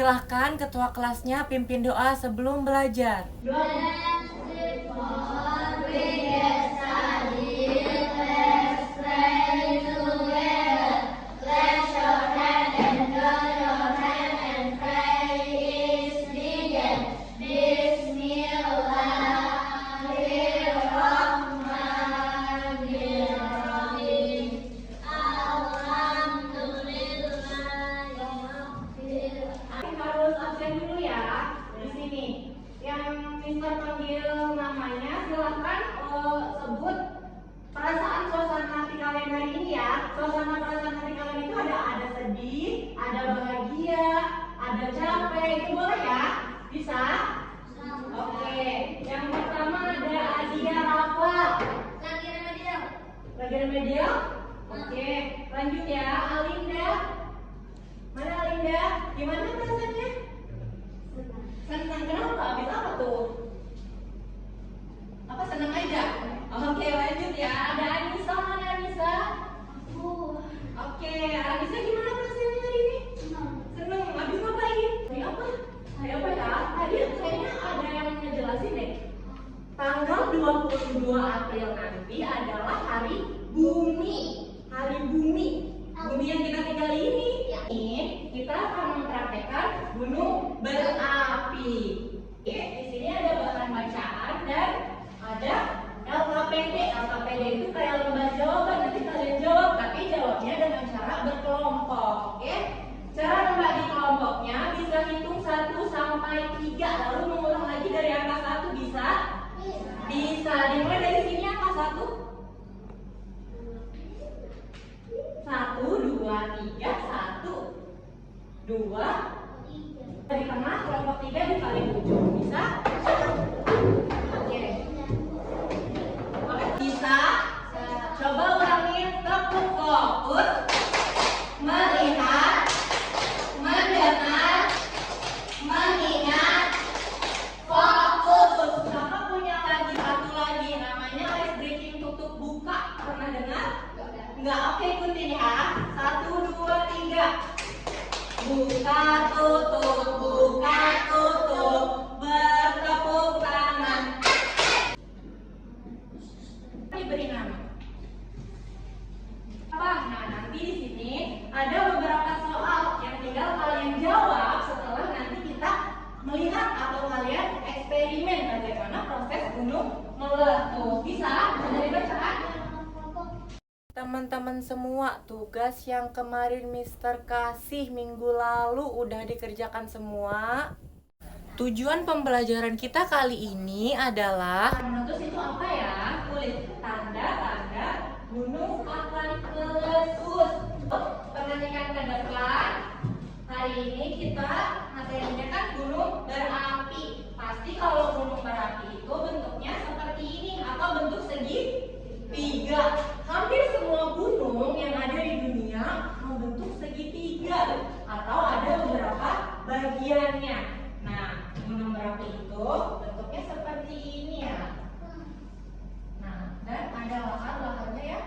Silahkan ketua kelasnya pimpin doa sebelum belajar. Harus absen dulu ya di sini. Yang Mister panggil namanya silahkan sebut perasaan suasana hati kalian hari ini ya. Suasana perasaan hati kalian itu ada sedih, ada bahagia, ada capek. Itu boleh ya? Bisa? Oke. Yang pertama ada Adia Rafa. Lagi remedial? Oke. Lanjut ya, Alinda. Mana Alinda? Gimana perasaannya? Senang. Kenapa? Habis apa tuh? Apa senang aja? Oke, lanjut ya. Ada Anissa. Mana Anissa? Oke, Anissa gimana perasaannya hari ini? Senang. Habis ngapain? Hari apa? Hari apa ya? Tadi kayaknya ada yang ngejelasin deh. Tanggal 22 April nanti adalah hari bumi. Hari bumi. Bumi yang kita tinggali ini. Ini kita akan mempraktekkan gunung berapi. Oke, di sini ada bahan bacaan dan ada LKPD. LKPD itu kayak lembar jawaban. Nanti kalian jawab, tapi jawabnya dengan cara berkelompok. Oke, cara membagi kelompoknya bisa hitung 1 sampai 3, lalu mengulang lagi dari angka 1 bisa? Bisa. Dimulai dari sini angka 1. 1, 2, 3, 1, 2, dari tengah, kelompok 3 di paling ujung. Bisa? Oke. Bisa? Coba ulangin. Tekuk fokus, melihat, mendengar, mengingat, fokus. Kakak punya lagi satu lagi, namanya ice breaking tutup buka. Pernah dengar? Enggak, oke ikutin ya. 1, 2, 3. Buka tutup, bertepuk tangan. Diberi nama. Apa? Nah, nanti di sini ada beberapa soal yang tinggal kalian jawab setelah nanti kita melihat atau kalian eksperimen bagaimana proses gunung meletus. Bisa? Bisa dari bacaan? Teman-teman semua, tugas yang kemarin Mister kasih minggu lalu udah dikerjakan semua. Tujuan pembelajaran kita kali ini adalah Meletus itu apa ya? Tulis tanda-tanda gunung akan meletus. Perhatikan ke depan. Hari ini kita materinya kan gunung berapi. Pasti kalau gunung berapi itu bentuknya seperti ini atau bentuk segitiga. Hampir semua gunung yang ada di dunia membentuk segitiga atau ada beberapa bagiannya. Nah, gunung berapi itu bentuknya seperti ini ya. Nah, dan ada lahar-laharnya ya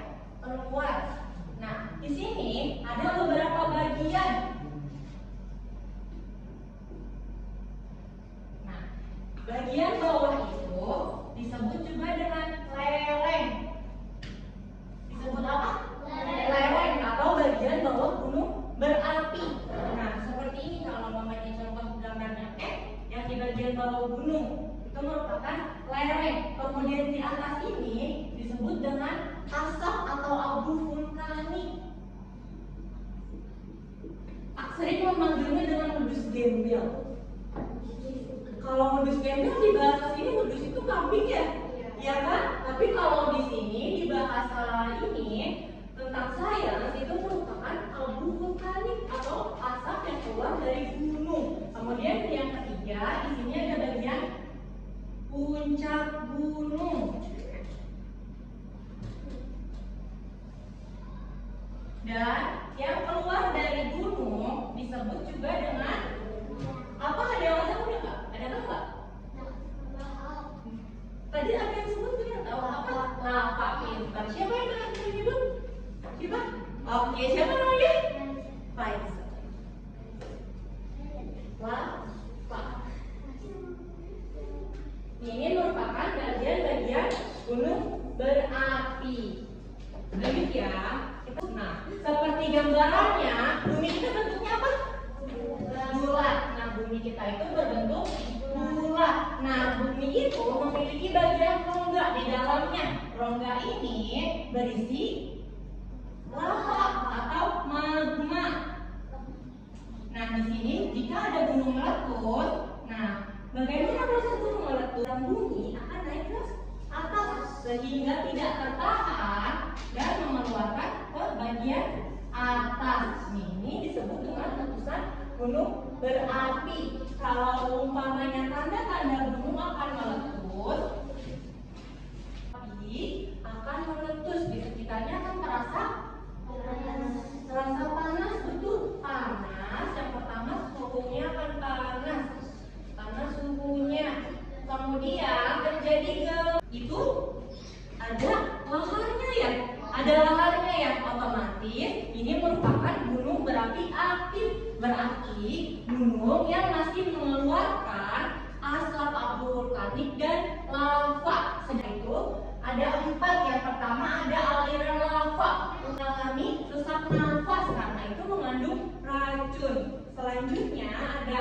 keluar. Nah, di sini ada beberapa bagian. Nah, bagian bawah itu disebut juga dengan lereng. Disebut apa? Lereng atau bagian bawah gunung berapi. Nah, seperti ini kalau mamanya contoh gambarnya yang di bagian bawah gunung itu merupakan lereng. Kemudian di atas ini disebut dengan asap atau abu vulkanik. Sering memanggilnya dengan modus gembel. Kalau modus gembel di bahasa sini modus itu kambing ya? Iya kan? Tapi kalau di sini di bahasa ini tentang sains itu merupakan abu vulkanik atau asap yang keluar dari gunung. Kemudian yang ketiga di sini ada bagian puncak gunung. Dan yang keluar dari gunung disebut juga dengan apa? Ada yang tahu nggak? Ada nggak? Tadi ada yang sebut tidak tahu apa? Lava pintar. Siapa yang pernah menyebut? Siapa? Oke, siapa namanya? Faisal. kemudian gunung berapi. Lanjut ya. Nah, seperti gambarannya, bumi kita bentuknya apa? Bulat. Nah, bumi kita itu berbentuk bulat. Nah, bumi itu memiliki bagian rongga di dalamnya. Rongga ini berisi lava atau magma. Nah, di sini jika ada gunung meletus, nah bagaimana proses gunung meletus? Dan bumi akan naik ke atas sehingga tidak tertahan dan mengeluarkan ke bagian atas. Ini disebut dengan letusan gunung berapi. Kalau umpamanya tanda-tanda gunung akan meletus, akan meletus di sekitarnya akan terasa panas, betul panas. Yang pertama suhunya akan panas suhunya. Kemudian terjadi itu ada laharnya ya, otomatis ini merupakan gunung berapi aktif, berarti gunung yang masih mengeluarkan asap abu vulkanik dan lava. Setelah itu ada 4. Yang pertama ada aliran lava mengalami sesak nafas karena itu mengandung racun. Selanjutnya ada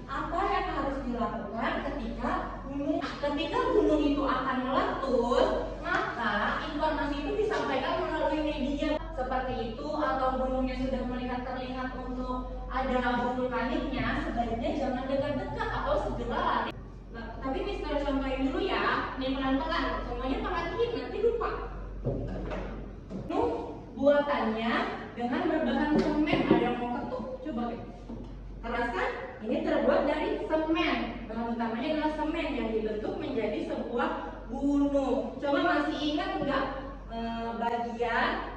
apa yang harus dilakukan ketika gunung itu akan meletus, maka informasi itu disampaikan melalui media seperti itu, atau gunungnya sudah terlihat untuk ada abu vulkaniknya, sebaiknya jangan dekat-dekat atau segera lari. Tapi Mister contohin dulu ya, nih pelan-pelan, semuanya perhatiin nanti lupa. Buatannya dengan berbahan semen, ada yang mau ketuk, coba deh. Terasa ini terbuat dari semen. Bahan utamanya adalah semen yang dibentuk menjadi sebuah gunung. Coba masih ingat nggak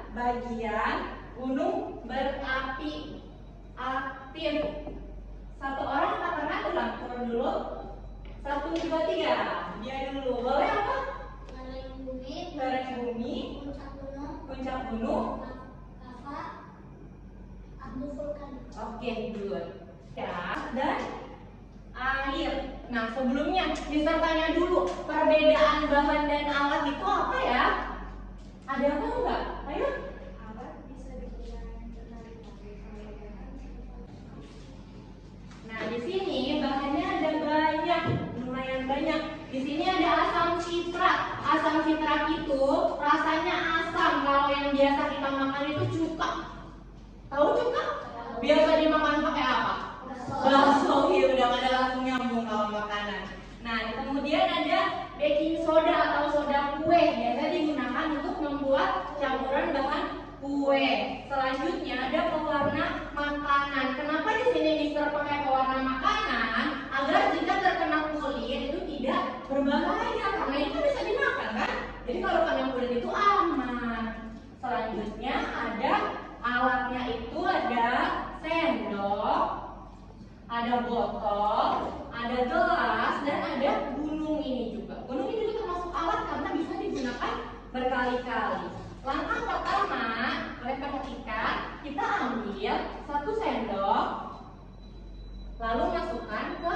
bagian gunung berapi aktif? Satu orang katakan ulang, turun dulu. 1, 2, 3. Dia dulu. Boleh apa? Lereng bumi. Puncak gunung. Lava. Abu vulkanik. Oke, good. Ya, dan air. Nah, sebelumnya Mister tanya dulu, perbedaan bahan dan alat itu apa ya? Ada apa enggak? Ayo. Alat bisa digunakan Nah, di sini bahannya ada banyak, lumayan banyak. Di sini ada asam sitrat. Asam sitrat itu rasanya asam. Kalau yang biasa kita makan itu cuka. Tahu cuka? Biasa dimakan pakai apa? Bakso. Ya udah ada langsung nyambung kalau makanan. Nah, kemudian ada baking soda atau soda kue. Biasa digunakan untuk membuat campuran bahan kue. Selanjutnya ada pewarna makanan. Kenapa di sini Mister pakai pewarna makanan? Agar jika terkena kulit itu tidak berbahaya, karena itu bisa dimakan kan? Jadi kalau kena kulit itu aman. Selanjutnya ada alatnya, itu ada sendok, ada botol, ada gelas, dan ada gunung ini juga. Gunung ini juga termasuk alat karena bisa digunakan berkali-kali. Langkah pertama, boleh perhatikan, kita ambil 1 sendok, lalu masukkan ke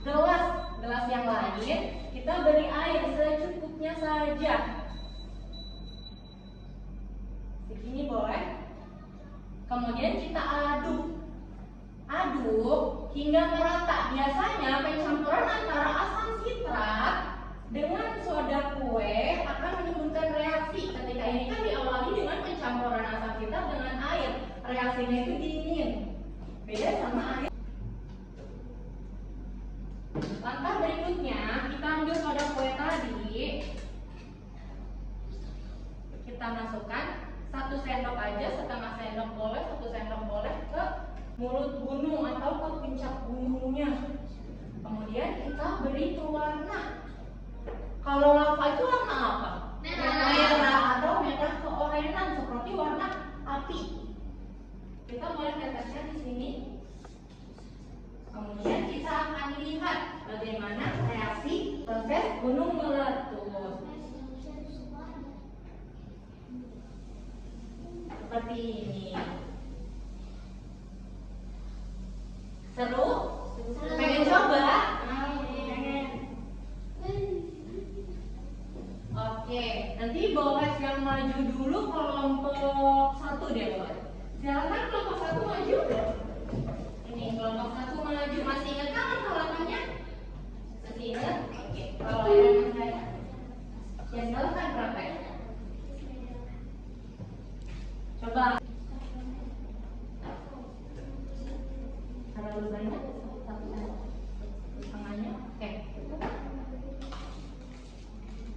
gelas yang lain. Kita beri air secukupnya saja. Segini boleh. Kemudian kita aduk hingga merata. Biasanya pencampuran antara asam sitrat dengan soda kue akan menimbulkan reaksi. Ketika ini kan diawali dengan pencampuran asam sitrat dengan air. Reaksinya itu dingin. Beda sama air. Langkah berikutnya, kita ambil soda kue tadi. Kita masukkan 1 sendok aja, setengah sendok boleh, 1 sendok boleh ke mulut gunung atau ke puncak gunungnya. Kemudian kita beri pewarna. Kalau lava itu warna apa? Merah atau merah keorenan seperti warna api. Kita boleh tetesnya di sini. Kemudian kita akan lihat bagaimana reaksi proses gunung meletus. Seperti ini. Seru? Pengen coba? Pengen. Oke, nanti Boas yang maju dulu kelompok 1 deh, Boas. Silakan kelompok 1 maju. Ini kelompok 1 maju. Masih ingat kan langkah-langkahnya? Masih ingat? Oke, kalau yang saya. Ya, silakan praktek. Coba. Ada lubangnya? Satu setengahnya. Oke.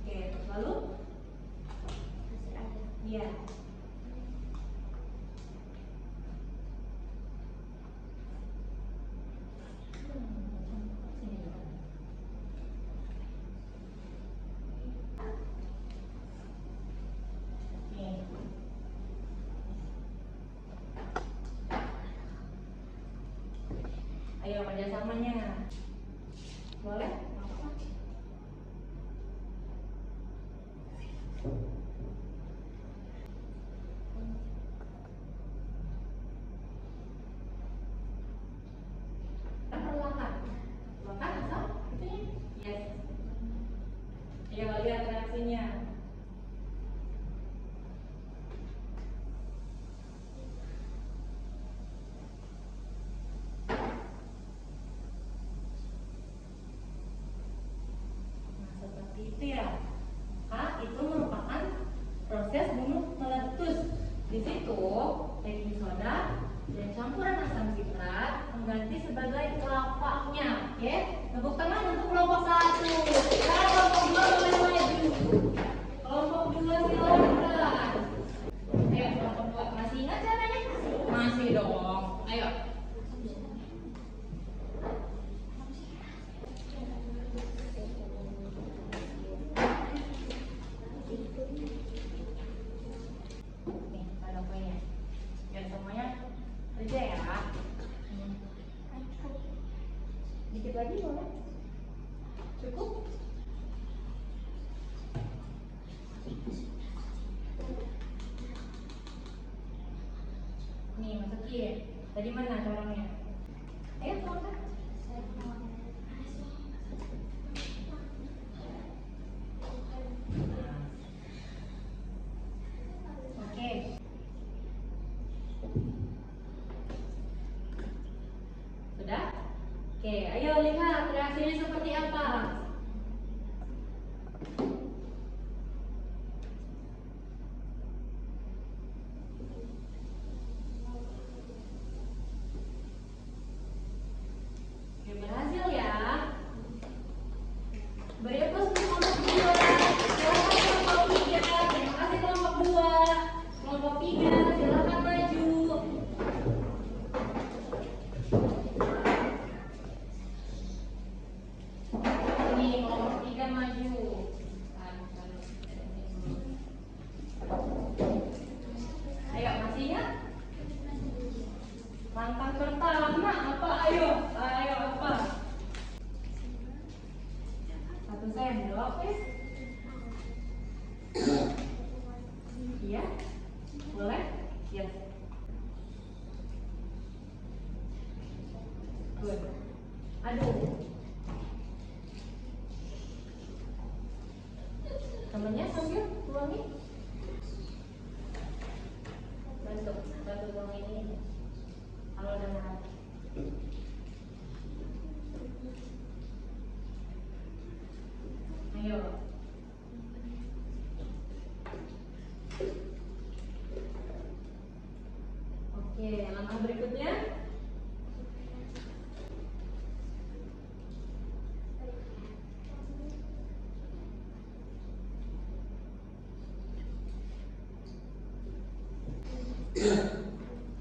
Oke, lalu? Iya. Ayo kerjasamanya. Boleh? Perlahan. Perlahan asal? Gitu ya? Yes. Ayo lihat reaksinya. Itu ya, itu merupakan proses bunuh meletus. Di situ baking soda dan campuran asam sitrat mengganti sebagai lavanya. Oke, tepuk tangan untuk kelompok 1. Sekarang kelompok 2 boleh maju. Kelompok 2 silakan. Ayo kelompok 2, masih ingat caranya? Masih dong. Ayo. Kerja ya. Dikit lagi boleh? Cukup? Nih masukin. Tadi mana caranya? Ayo tuangkan. Oke. Sudah? Oke, ayo lihat reaksinya seperti apa. Oke, berhasil ya. Beri aplaus untuk kelompok 2. Silakan kelompok 3. Terima kasih kelompok 2. Kelompok 3, silakan maju. Kelompok 3 maju. Ayo, masih ingat? Langkah pertama apa? Ayo apa? 1 sendok, Iya? Boleh? Yes. Good. Aduh. Temennya sambil tuangin. Bantu tuangin ini. Kalau udah merata. Ayo. Oke, langkah berikutnya.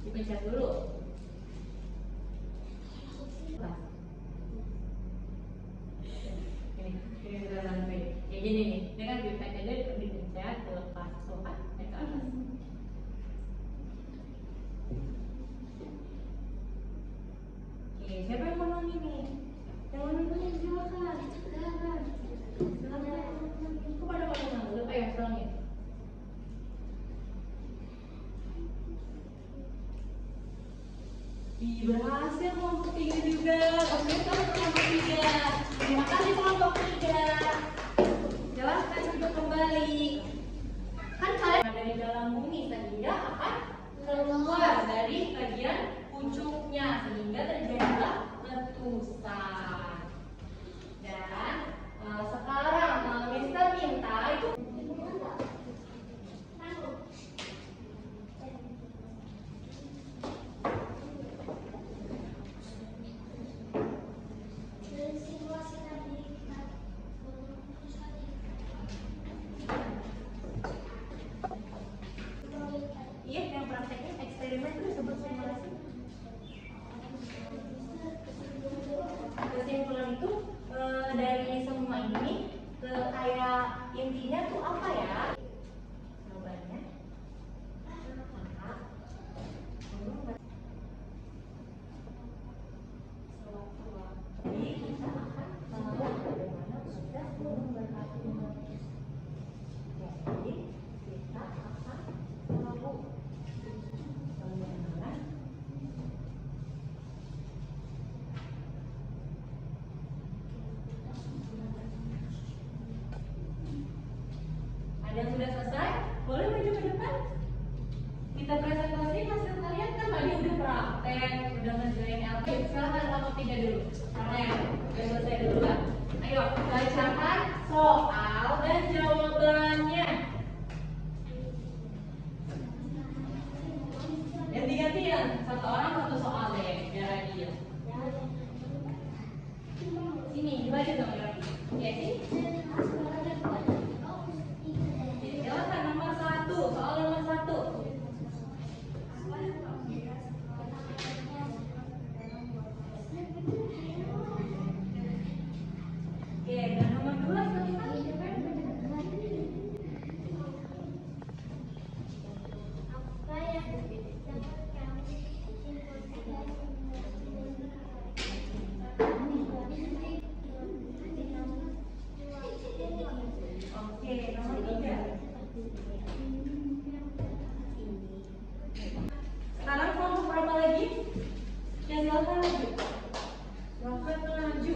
Dipencet dulu. Ini sudah sampai. Kayak gini nih. Ini kan dipencet aja, dipencet, dilepas. Lepas, naik ke atas. Oke, siapa yang mau nangis nih? Yang mau nangis silakan. Silakan. Kok pada mau nangis? Ayo, silangin. Berhasil kelompok 3 juga. Oke, kelompok 3. Terima kasih kelompok 3. Silahkan duduk kembali. dari dalam bumi sehingga akan keluar dari bagian pucuknya sehingga terjadilah letusan. Dan sekarang Mister minta itu Simulasi tadi kita terus lagi. iya yang prakteknya eksperimen itu disebut simulasi. Kesimpulan itu dari semua ini kayak intinya tuh apa ya? Jawabannya jadi kita akan tahu bagaimana proses gunung berapi meletus. Jadi kita akan tahu bagaimana ada yang sudah selesai? Boleh maju ke depan? Kita presentasi hasil kalian kan tadi udah praktek, udah ngerjain LP. Silahkan kelompok 3 dulu. Karena yang udah selesai dulu lah. Ayo, bacakan soal dan jawabannya. Ganti-gantian, satu orang satu soal deh, biar adil. Sini, dibaca dong lagi. Ya, sini. Silakan nomor 1, soal nomor 1. Oke, dan nomor 2 silakan. Apa yang dapat kami simpulkan Oke, nomor 3. Sekarang kelompok berapa lagi? Ya silakan maju. Silakan maju.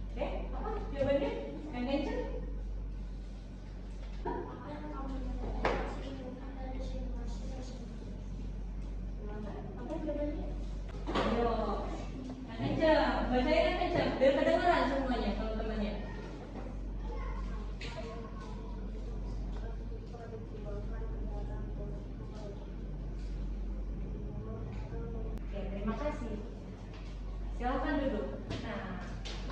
Oke, apa jawabannya? Yang kenceng? apa yang kamu simpulkan dari simulasi tersebut? Apa jawabannya? Ayo, yang kenceng. Bacain yang kenceng. Biar kedengeran semuanya, teman-temannya. Oke, terima kasih. Silakan duduk. Nah,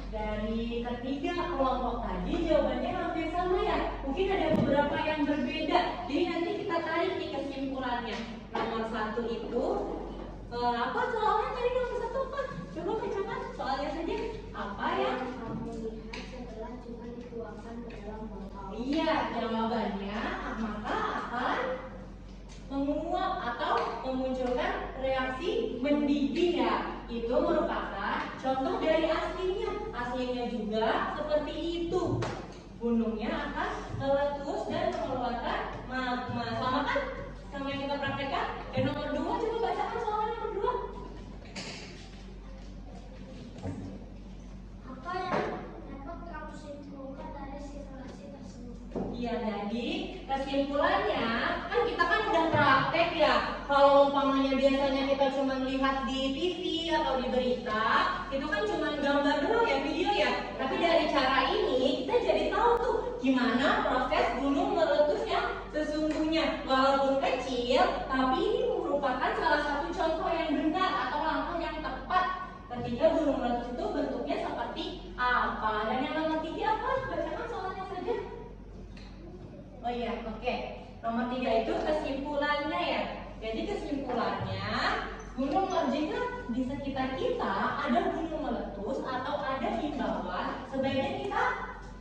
dari ketiga kelompok tadi jawabannya hampir sama ya. Mungkin ada beberapa yang berbeda. Jadi nanti kita tarik nih kesimpulannya. Nomor 1 itu apa soalnya tadi nomor 1 apa? Coba bacakan soalnya saja. Apa yang Kamu lihat setelah cuma dituangkan ke dalam botol. iya jawabannya maka akan menguap atau memunculkan reaksi mendidih ya. Itu merupakan contoh dari aslinya. Aslinya juga seperti itu. Gunungnya akan meletus dan mengeluarkan magma. Sama kan? Sama yang kita praktekkan. Dan nomor 2 coba bacakan soalnya nomor 2. Apa yang dapat kamu simpulkan dari simulasi tersebut? Iya, jadi kesimpulannya kan kita kan udah praktek ya. Kalau umpamanya biasanya kita cuma lihat di TV atau di berita, itu kan cuma gambar doang ya, video ya. Tapi dari cara ini kita jadi tahu tuh gimana proses gunung meletus yang sesungguhnya. Walaupun kecil, tapi ini merupakan salah satu contoh yang benar atau langkah yang tepat ketika gunung meletus itu bentuknya seperti apa. Dan yang nomor 3 apa? Bacakan soalnya saja. Oh iya, oke. Nomor 3 itu kesimpulannya ya. Jadi kesimpulannya, gunung jika di sekitar kita ada gunung meletus atau ada himbauan, sebaiknya kita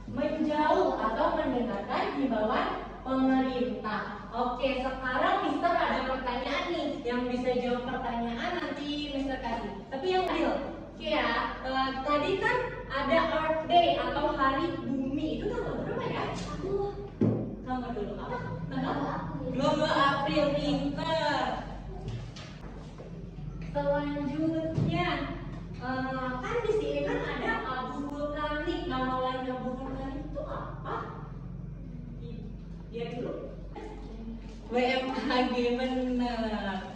menjauh atau mendengarkan himbauan pemerintah. Oke, sekarang Mister ada pertanyaan nih. Yang bisa jawab pertanyaan nanti Mister kasih. Tapi yang adil. Oke ya, tadi kan ada Earth Day atau Hari Bumi. Itu tanggal berapa ya? Tanggal dulu apa? Tanggal 2 April, pinter. Selanjutnya, kan di sini kan ada abu vulkanik. Nama lain abu vulkanik itu apa? Lihat dulu. WMHG, benar.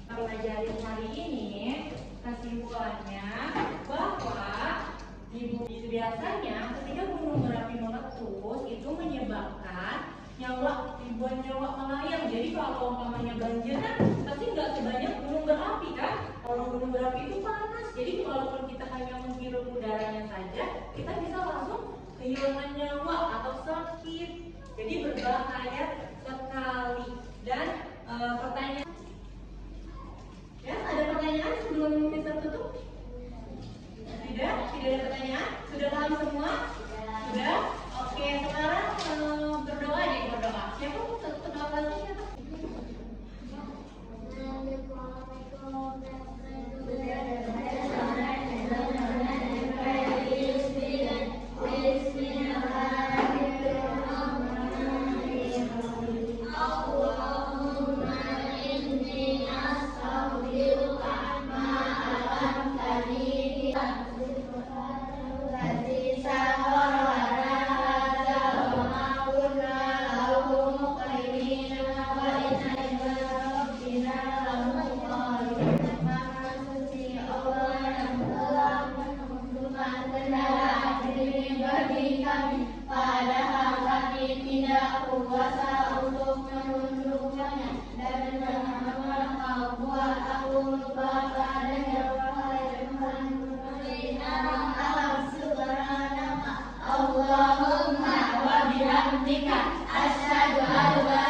Pelajarin hari ini kesimpulannya bahwa biasanya ketika gunung berapi meletus itu menyebabkan ribuan nyawa melayang. Jadi kalau umpamanya banjir kan pasti nggak sebanyak gunung berapi kan. Kalau gunung berapi itu panas, jadi walaupun kita hanya menghirup udaranya saja, kita bisa langsung kehilangan nyawa atau sakit. Jadi berbahaya sekali. Dan pertanyaan, ya ada pertanyaan sebelum kita tutup? Tidak ada pertanyaan? Sudah paham semua? Sudah? Oke, sekarang berdoa deh, berdoa. Siapa mau berdoa lagi? Siapa? Padahal kami tidak kuasa untuk menundukkannya, dan janganlah kau buat aku lupa padanya. Wahai Tuhan, Allahumma wa bihamdika asyhadu an la